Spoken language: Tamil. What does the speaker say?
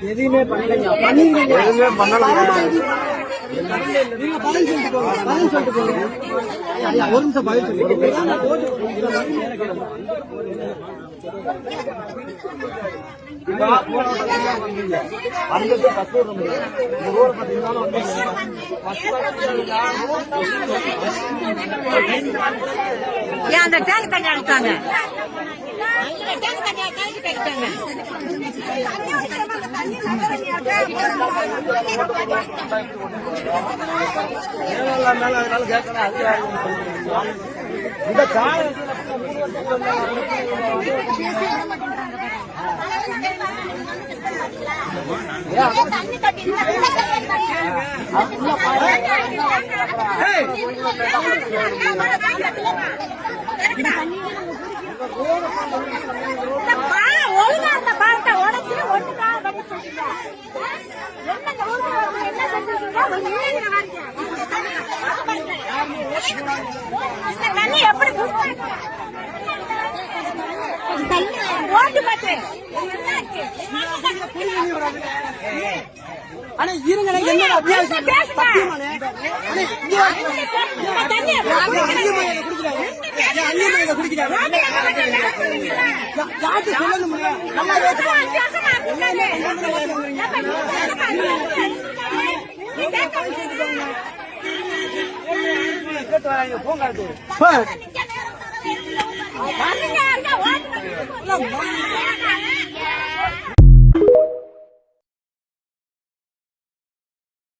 எதுவுமே பண்ணலைங்க. எதுவுமே பண்ணலைங்க. நீங்க பதில் சொல்லிட்டு போங்க. பதில் சொல்லிட்டு போங்க. ஒரு நிமிஷம் பதில் சொல்லிட்டு அந்த டேங்க் தண்ணி அடித்தாங்க. ஒழுங்கா அந்த பாலத்தை உடச்சு ஒட்டுக்கா தண்ணி எப்படி ஓட்டு பாத்து ஆனா இருங்க, என்ன அபியாசம் குடிக்கிறாங்க யாருக்கு சொல்லணும். போங்க